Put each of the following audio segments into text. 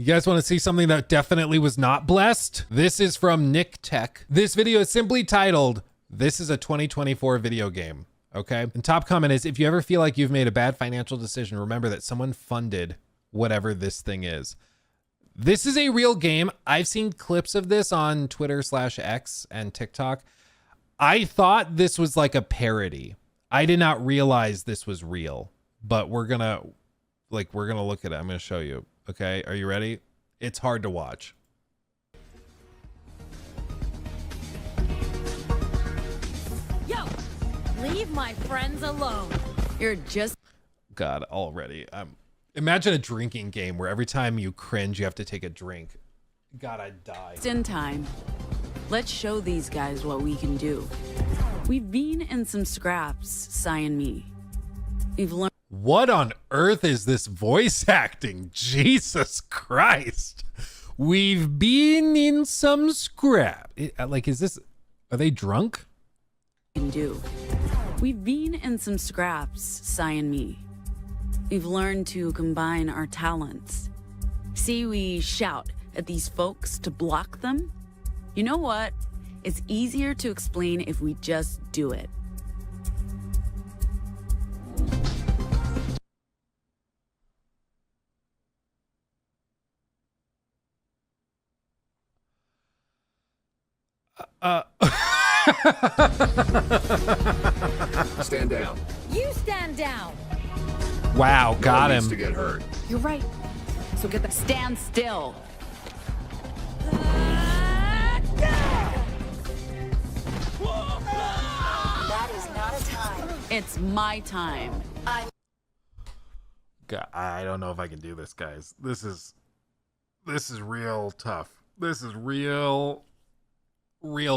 You guys want to see something that definitely was not blessed? This is from Nick Tech. This video is simply titled, "This is a 2024 video game." Okay. And top comment is, if you ever feel like you've made a bad financial decision, remember that someone funded whatever this thing is. This is a real game. I've seen clips of this on Twitter/X and TikTok. I thought this was like a parody. I did not realize this was real, but we're gonna look at it. I'm gonna show you. Okay. Are you ready? It's hard to watch. Yo, leave my friends alone. You're just God already. Imagine a drinking game where every time you cringe, you have to take a drink. God, I'd die. It's in time. Let's show these guys what we can do. We've been in some scraps, Sai and me. We've learned. What on earth is this voice acting? Jesus Christ. We've been in some scrap. Like, is this, are they drunk? Can do. We've been in some scraps, Sai and me. We've learned to combine our talents. See, we shout at these folks to block them. You know what? It's easier to explain if we just do it. Stand down. you stand down. Wow, got Needs him. to get hurt. You're right. So get the stand still. That is not a time. It's my time. God, I don't know if I can do this, guys. This is real tough. This is real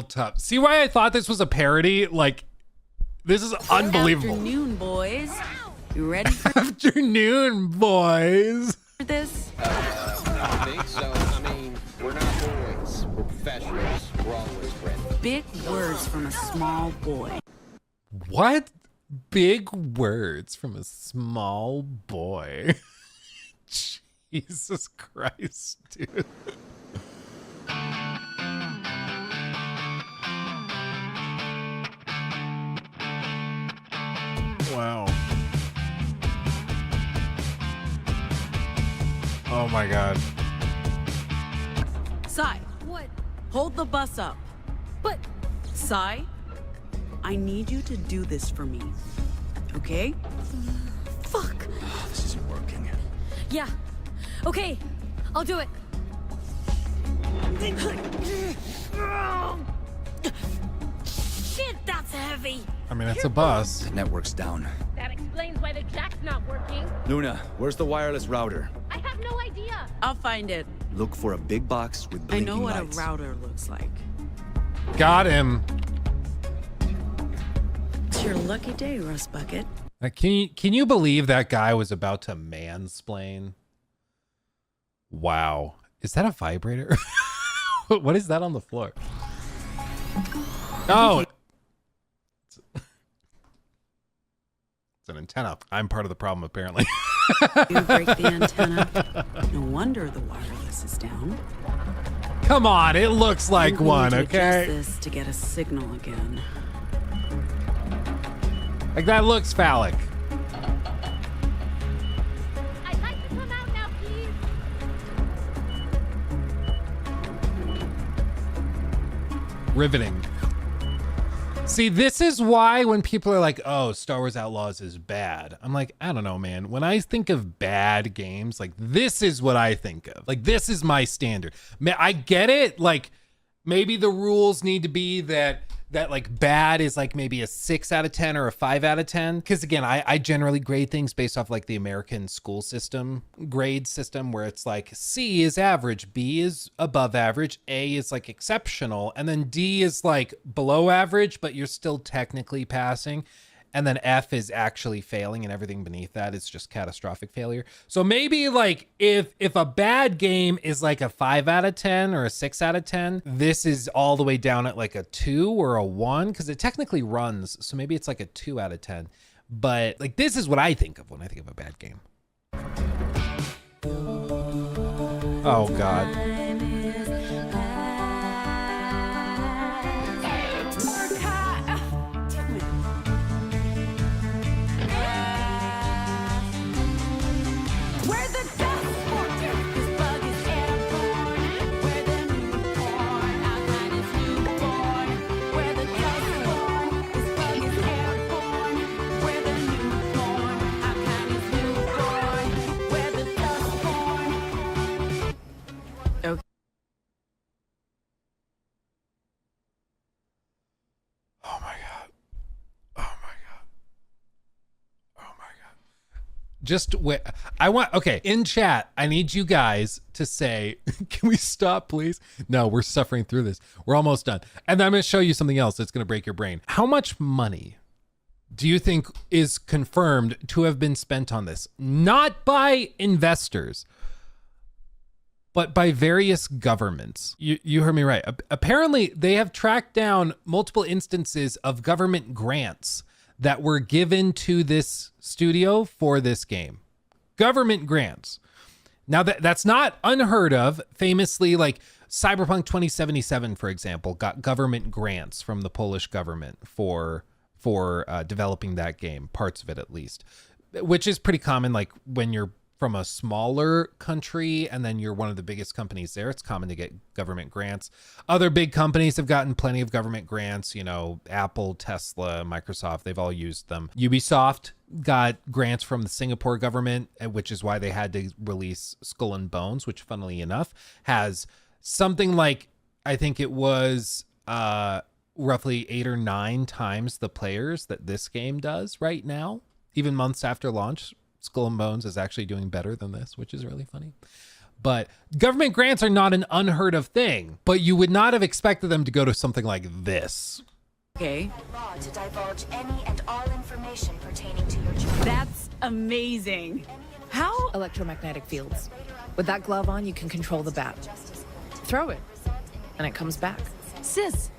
tough. See why I thought this was a parody? Like, this is unbelievable. Afternoon, boys. You ready for Afternoon, boys. this? I think so. I mean, we're not boys. We're professionals. We're always ready. Big words from a small boy. What? Big words from a small boy. Jesus Christ, dude. Wow. Oh my God. Sai, What? hold the bus up. But Sai, I need you to do this for me. Okay? fuck. This isn't working. Yeah. Okay, I'll do it. Shit, that's heavy. I mean, it's a bus. The network's down. That explains why the jack's not working. Luna, where's the wireless router? I have no idea. I'll find it. Look for a big box with I blinking know what lights. a router looks like. Got him. It's your lucky day, Rust Bucket. Can you believe that guy was about to mansplain? Wow. Is that a vibrator? What is that on the floor? Oh. It's an antenna. I'm part of the problem, apparently. You break the antenna. No wonder the wireless is down. Come on, it looks like I'm going one, to adjust okay? this to get a signal again. Like, that looks phallic. I'd like to come out now, please. Riveting. See, this is why when people are like, oh, Star Wars Outlaws is bad, I'm like, I don't know, man. When I think of bad games, like, this is what I think of. Like, this is my standard. Man, I get it. Like, maybe the rules need to be that like bad is like maybe a 6 out of 10 or a 5 out of 10. Because again, I generally grade things based off like the American school system grade system, where it's like C is average, B is above average, A is like exceptional, and then D is like below average, but you're still technically passing. And then F is actually failing, and everything beneath that is just catastrophic failure. So maybe like if a bad game is like a 5 out of 10 or a 6 out of 10, this is all the way down at like a 2 or a 1, because it technically runs. So maybe it's like a 2 out of 10. But like, this is what I think of when I think of a bad game. Oh God. Where the Dustborn this bug is airborne. Where the newborn, our kind is newborn. Where the Dustborn this bug is airborne. Where the newborn, our kind is newborn. Where the Dustborn. Okay. Oh my God. Oh my God. Oh my God. Just wait. Okay, in chat, I need you guys to say, can we stop, please? No, we're suffering through this. We're almost done. And then I'm going to show you something else that's going to break your brain. How much money do you think is confirmed to have been spent on this? Not by investors, but by various governments. You heard me right. Apparently, they have tracked down multiple instances of government grants that were given to this studio for this game. Government grants. Now that's not unheard of. Famously, like Cyberpunk 2077, for example, got government grants from the Polish government for developing that game, parts of it at least, which is pretty common. Like when you're from a smaller country and then you're one of the biggest companies there, it's common to get government grants. Other big companies have gotten plenty of government grants, you know, Apple, Tesla, Microsoft, they've all used them. Ubisoft got grants from the Singapore government, which is why they had to release Skull and Bones, which funnily enough has something like, I think it was roughly 8 or 9 times the players that this game does right now. Even months after launch, Skull and Bones is actually doing better than this, which is really funny. But government grants are not an unheard of thing, but you would not have expected them to go to something like this. Okay. Law to divulge any and all information pertaining to your child. That's amazing. How? Electromagnetic fields. With that glove on, you can control the bat. Throw it, and it comes back. Sis,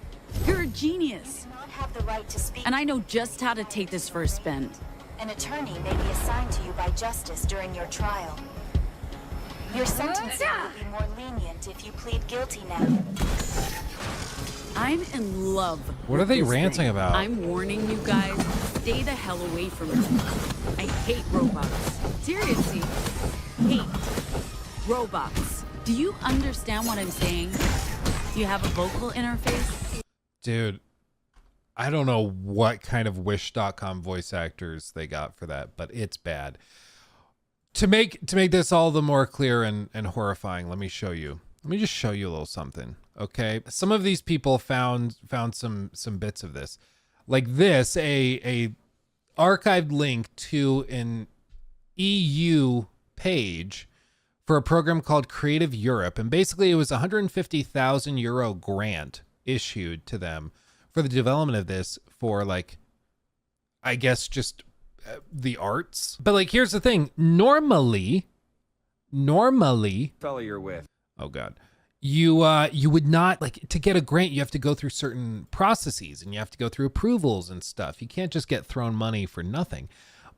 you're a genius. Do not have the right to speak. And I know just how to take this for a spin. An attorney may be assigned to you by justice during your trial. Your sentencing will be more lenient if you plead guilty now. I'm in love. What are they ranting about? I'm warning you guys, stay the hell away from me. I hate robots. Seriously, hate robots. Do you understand what I'm saying? Do you have a vocal interface? Dude, I don't know what kind of Wish.com voice actors they got for that, but it's bad. To make this all the more clear and horrifying, let me show you. Let me just show you a little something, okay? Some of these people found some bits of this. Like this, a archived link to an EU page for a program called Creative Europe. And basically it was a €150,000 grant issued to them for the development of this for, like, I guess just the arts. But like, here's the thing. Normally, Fella you're with. oh God, you would not, like, to get a grant, you have to go through certain processes and you have to go through approvals and stuff. You can't just get thrown money for nothing.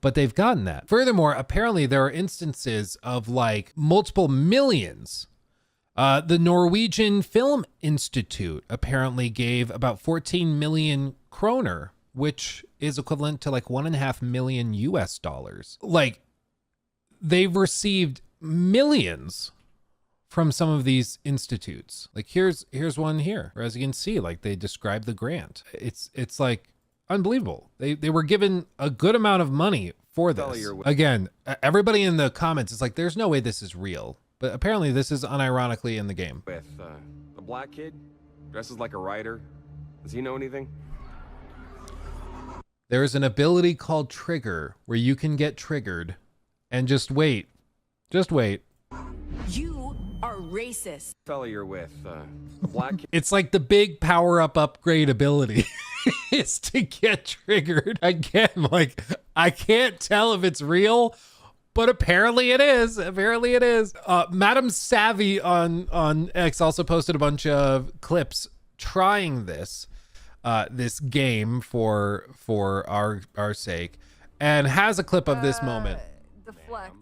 But they've gotten that. Furthermore, apparently there are instances of like multiple millions. The Norwegian Film Institute apparently gave about 14 million kroner, which is equivalent to like $1.5 million US. Like, they've received millions from some of these institutes. Like here's one here, where as you can see, like they describe the grant. It's like unbelievable. They were given a good amount of money for this. Again, everybody in the comments is like, there's no way this is real. But apparently this is unironically in the game. With the black kid, dresses like a writer. Does he know anything? There's an ability called Trigger where you can get triggered and just wait. Just wait. You are racist. Fella you're with, the black kid. It's like the big power-up upgrade ability is to get triggered. Again, like, I can't tell if it's real, but apparently it is. Apparently it is. Madam Savvy on X also posted a bunch of clips trying this game for our sake, and has a clip of this moment. Deflect.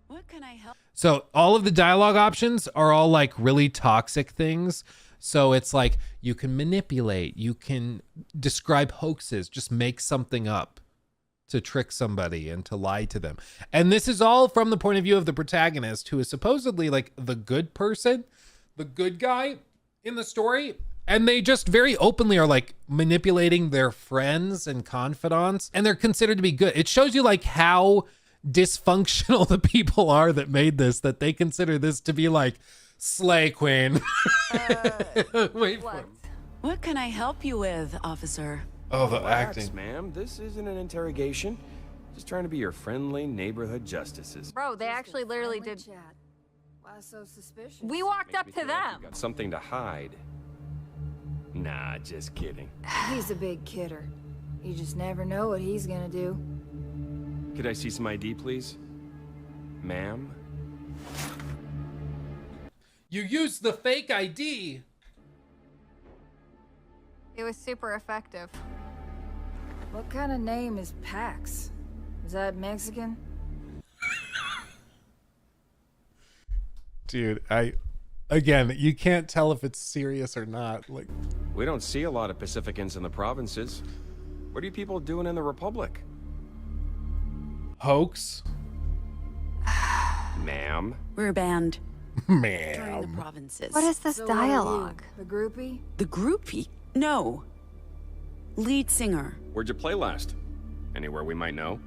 What can I help? So all of the dialogue options are all like really toxic things. So it's like you can manipulate, you can describe hoaxes, just make something up to trick somebody and to lie to them. And this is all from the point of view of the protagonist, who is supposedly like the good person, the good guy in the story. And they just very openly are like manipulating their friends and confidants, and they're considered to be good. It shows you like how dysfunctional the people are that made this, that they consider this to be like slay queen. Wait for it. What can I help you with, officer? Oh, the Relax, acting. ma'am. This isn't an interrogation. Just trying to be your friendly neighborhood justices. Bro, they actually literally did. Why so suspicious? We walked Makes up me to feel like them. you got something to hide. Nah, just kidding. He's a big kidder. You just never know what he's gonna do. Could I see some ID, please? Ma'am? You used the fake ID. It was super effective. What kind of name is Pax? Is that Mexican? Dude, again, you can't tell if it's serious or not. Like, We don't see a lot of Pacificans in the provinces. What are you people doing in the Republic? hoax. Ma'am? We're banned during the Man. provinces. What is this So what are you, dialogue? the groupie? The groupie? No. Lead singer. Where'd you play last? Anywhere we might know?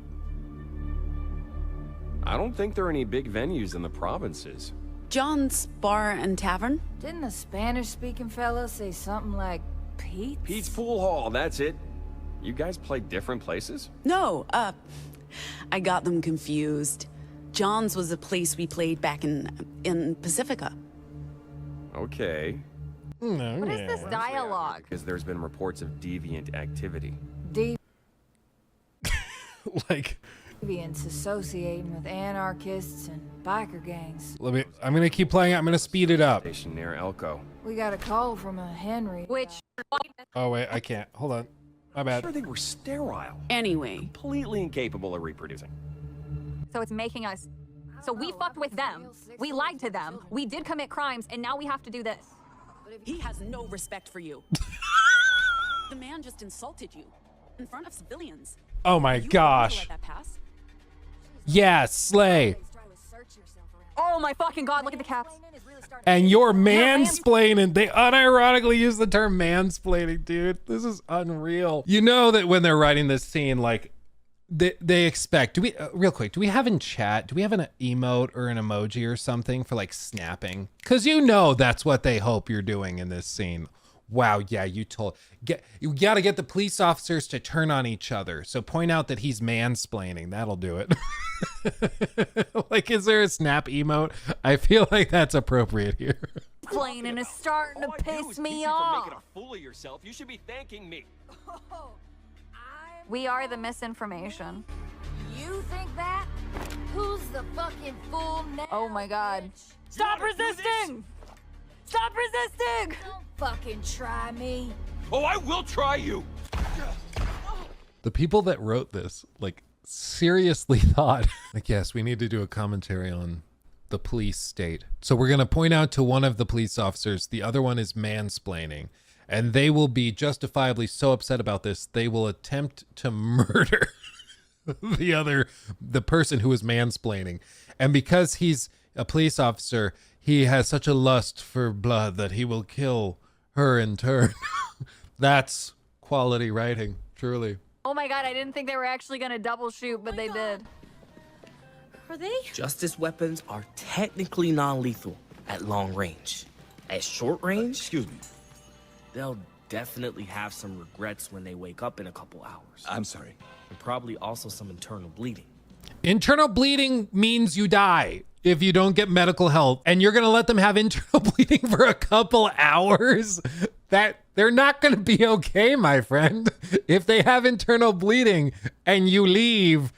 I don't think there are any big venues in the provinces. John's Bar and Tavern? Didn't the Spanish-speaking fella say something like Pete's? Pete's Pool Hall, that's it. You guys play different places? No, I got them confused. John's was a place we played back in Pacifica. Okay. No, What is this dialogue? Because there's been reports of deviant activity. Like, Deviants associating with anarchists and biker gangs. I'm gonna keep playing it. I'm gonna speed it up. Station near Elko. We got a call from a Henry. Which, Oh wait, I can't. Hold on. My bad. Sure, they were sterile. Anyway, Completely incapable of reproducing. so it's making us. So we fucked with them. We lied to them. We did commit crimes, and now we have to do this. he has no respect for you. The man just insulted you in front of civilians. Oh my You going to gosh. let that pass? Yeah, slay. Oh my fucking god! Look at the caps. And you're mans- mansplaining. They unironically use the term mansplaining, dude. This is unreal. You know that when they're writing this scene, like, they expect. Do we real quick? Do we have in chat? Do we have an emote or an emoji or something for like snapping? Because you know that's what they hope you're doing in this scene. Wow, yeah, you gotta get the police officers to turn on each other. So point out that he's mansplaining. That'll do it. Like, is there a snap emote? I feel like that's appropriate here. Plaining is starting to All I do piss is keep me you from off. making a fool of yourself. You should be thanking me. We are the misinformation. You think that? Who's the fucking fool now? Oh my god. bitch? Stop resisting! Stop resisting! Don't fucking try me. Oh, I will try you. The people that wrote this, like, seriously thought, like, yes, we need to do a commentary on the police state. So we're going to point out to one of the police officers, the other one is mansplaining, and they will be justifiably so upset about this, they will attempt to murder the person who is mansplaining. And because he's a police officer, he has such a lust for blood that he will kill her in turn. That's quality writing, truly. Oh my god, I didn't think they were actually gonna double shoot, but they did. Are they? Justice weapons are technically non-lethal at long range. At short range, Excuse me. they'll definitely have some regrets when they wake up in a couple hours. I'm sorry. And probably also some internal bleeding. Internal bleeding means you die if you don't get medical help, and you're gonna let them have internal bleeding for a couple hours? That they're not gonna be okay, my friend. If they have internal bleeding and you leave,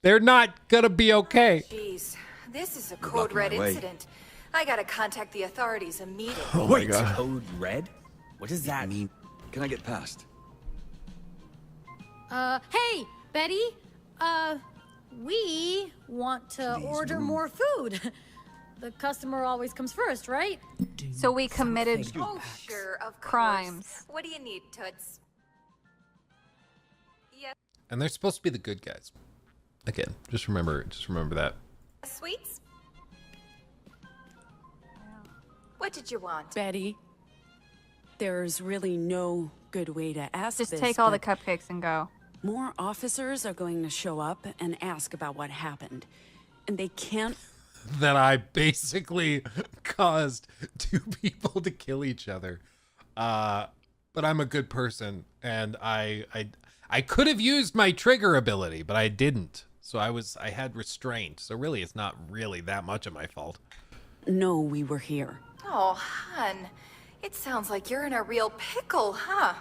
they're not gonna be okay. Jeez, this is a code blocking red my way. incident. I gotta contact the authorities immediately. Oh my god. Code red? What does that mean? Can I get past? Hey, Betty? We want to order more food. The customer always comes first, right? So we committed Oh, sure, of crimes. course. What do you need, Toots? Yes, And they're supposed to be the good guys. Again, just remember that. sweets? What did you want? Betty, there's really no good way to ask Just this, take all the but cupcakes and go. more officers are going to show up and ask about what happened. And they can't That I basically caused 2 people to kill each other. But I'm a good person, and I could have used my trigger ability, but I didn't. So I had restraint. So really, it's not really that much of my fault. know we were here. Oh, hun. It sounds like you're in a real pickle, huh?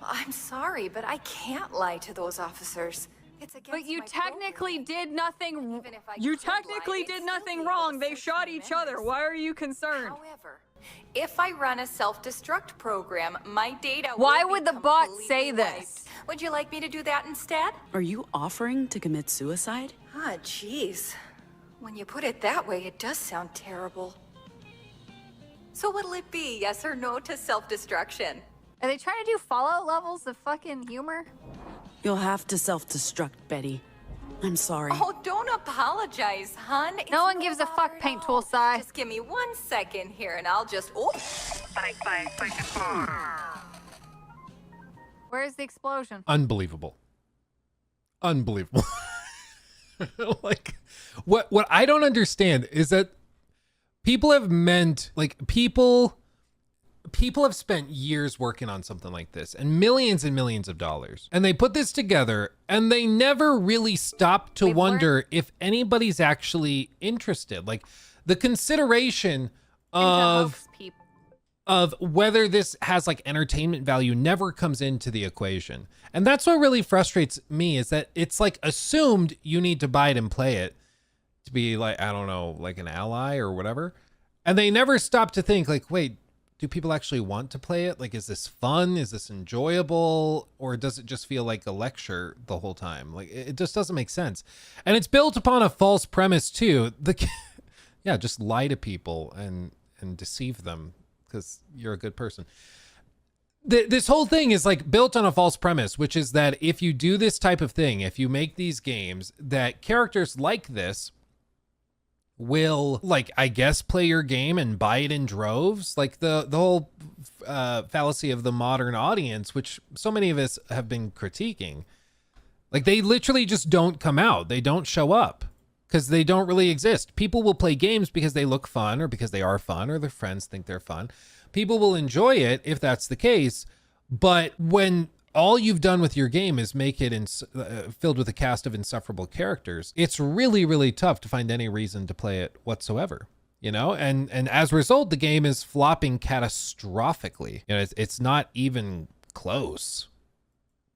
I'm sorry, but I can't lie to those officers. It's against But you my technically did nothing. Even if I You could lie, technically it'd did still nothing be wrong. able to They search shot my each other. memories. Why are you concerned? However, if I run a self-destruct program, my data Why will be would the bot completely say wiped. this? Would you like me to do that instead? Are you offering to commit suicide? Ah, jeez. When you put it that way, it does sound terrible. So what'll it be, yes or no to self-destruction? Are they trying to do Fallout levels of fucking humor? You'll have to self-destruct, Betty. I'm sorry. Oh, don't apologize, hun. It's No one gives a fuck, bother Paint at Tool all. Sai. Just give me 1 second here and I'll just... Oh! Where's the explosion? Unbelievable. Unbelievable. Like, what I don't understand is that people have spent years working on something like this and millions of dollars. And they put this together and they never really stop to We've wonder if anybody's actually interested. Like, the consideration To of hoax people. whether this has like entertainment value never comes into the equation. And that's what really frustrates me, is that it's like assumed you need to buy it and play it to be like, I don't know, like an ally or whatever. And they never stop to think like, wait, do people actually want to play it? Like, is this fun? Is this enjoyable? Or does it just feel like a lecture the whole time? Like, it just doesn't make sense. And it's built upon a false premise too. Yeah, just lie to people and deceive them because you're a good person. This whole thing is like built on a false premise, which is that if you do this type of thing, if you make these games, that characters like this will, like, I guess, play your game and buy it in droves. Like the whole fallacy of the modern audience, which so many of us have been critiquing. Like, they literally just don't come out. They don't show up because they don't really exist. People will play games because they look fun or because they are fun or their friends think they're fun. People will enjoy it if that's the case. But when all you've done with your game is make it filled with a cast of insufferable characters, it's really, really tough to find any reason to play it whatsoever. You know, and as a result, the game is flopping catastrophically. You know, it's not even close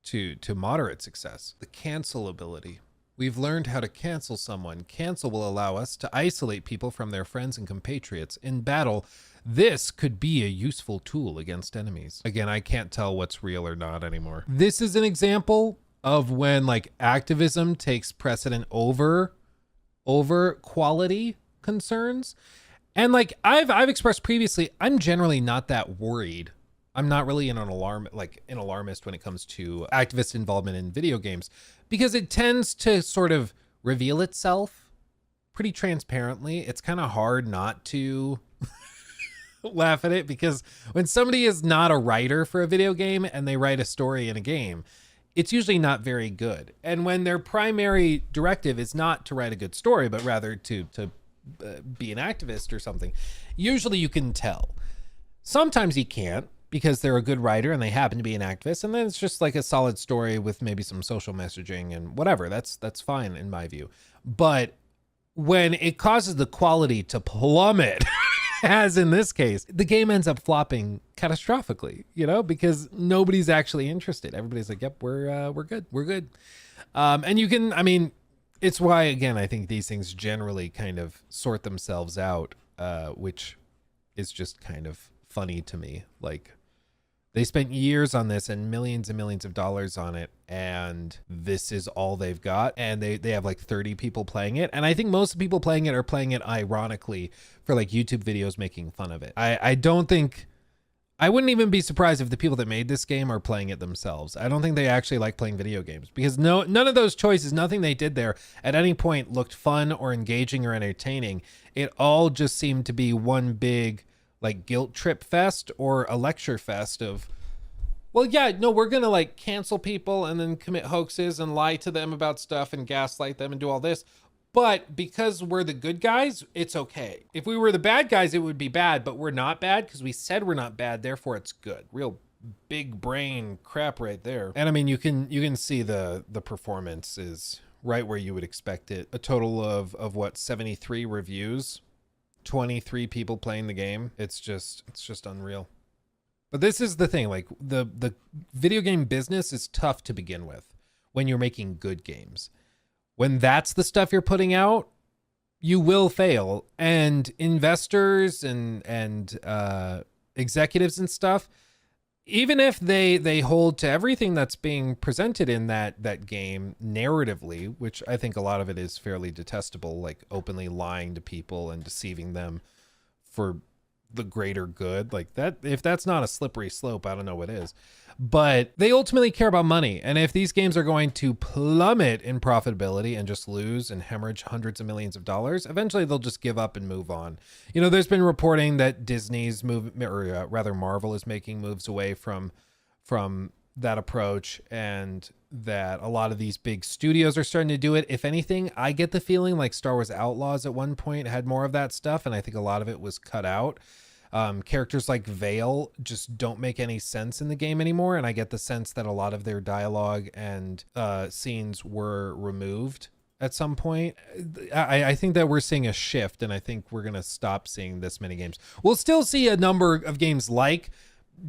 to moderate success. The cancel ability. We've learned how to cancel someone. Cancel will allow us to isolate people from their friends and compatriots. In battle, this could be a useful tool against enemies. Again, I can't tell what's real or not anymore. This is an example of when like activism takes precedent over quality concerns. And like I've expressed previously, I'm generally not that worried. I'm not really an alarmist when it comes to activist involvement in video games, because it tends to sort of reveal itself pretty transparently. It's kind of hard not to laugh at it, because when somebody is not a writer for a video game and they write a story in a game, it's usually not very good. And when their primary directive is not to write a good story, but rather to be an activist or something, usually you can tell. Sometimes you can't, because they're a good writer and they happen to be an activist, and then it's just like a solid story with maybe some social messaging and whatever. That's fine in my view. But when it causes the quality to plummet, as in this case, the game ends up flopping catastrophically, you know, because nobody's actually interested. Everybody's like, yep, we're good. And you can, I mean, it's why, again, I think these things generally kind of sort themselves out, which is just kind of funny to me. Like, They spent years on this and millions of dollars on it, and this is all they've got. And they have like 30 people playing it, and I think most of the people playing it are playing it ironically for like YouTube videos making fun of it. I wouldn't even be surprised if the people that made this game are playing it themselves. I don't think they actually like playing video games, because none of those choices, nothing they did there at any point looked fun or engaging or entertaining. It all just seemed to be one big like guilt trip fest or a lecture fest of, well, yeah, no, we're going to like cancel people and then commit hoaxes and lie to them about stuff and gaslight them and do all this. But because we're the good guys, it's okay. If we were the bad guys, it would be bad, but we're not bad because we said we're not bad. Therefore it's good. Real big brain crap right there. And I mean, you can see the performance is right where you would expect it. A total of what, 73 reviews, 23 people playing the game. It's just unreal. But this is the thing, like the video game business is tough to begin with when you're making good games. When that's the stuff you're putting out, you will fail. And investors and executives and stuff, even if they hold to everything that's being presented in that game narratively, which I think a lot of it is fairly detestable, like openly lying to people and deceiving them for the greater good, like that, if that's not a slippery slope, I don't know what is. But they ultimately care about money, and if these games are going to plummet in profitability and just lose and hemorrhage hundreds of millions of dollars, eventually they'll just give up and move on. You know, there's been reporting that Disney's rather Marvel is making moves away from that approach, and that a lot of these big studios are starting to do it. If anything, I get the feeling like Star Wars Outlaws at one point had more of that stuff, and I think a lot of it was cut out. Characters like Vale just don't make any sense in the game anymore, and I get the sense that a lot of their dialogue and scenes were removed at some point. I think that we're seeing a shift, and I think we're gonna stop seeing this many games. We'll still see a number of games like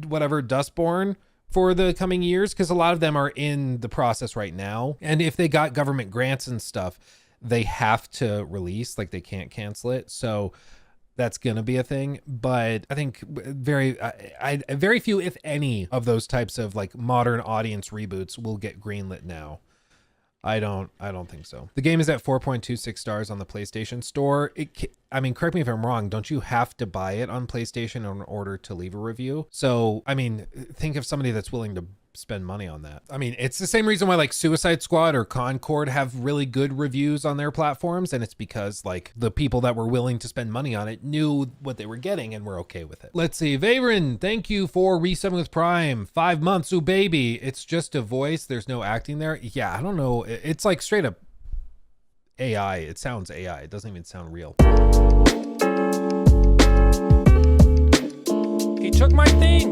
whatever Dustborn for the coming years, because a lot of them are in the process right now, and if they got government grants and stuff, they have to release, like they can't cancel it. So that's gonna be a thing. But I think very few, if any, of those types of like modern audience reboots will get greenlit now. I don't think so. The game is at 4.26 stars on the PlayStation Store. I mean, correct me if I'm wrong, don't you have to buy it on PlayStation in order to leave a review? So, I mean, think of somebody that's willing to spend money on that. I mean, it's the same reason why like Suicide Squad or Concord have really good reviews on their platforms, and it's because like the people that were willing to spend money on it knew what they were getting and were okay with it. Let's see, Vayron, thank you for resubbing with Prime. 5 months, ooh baby. It's just a voice, there's no acting there. Yeah, I don't know, it's like straight up AI. It sounds AI, it doesn't even sound real. He took my thing.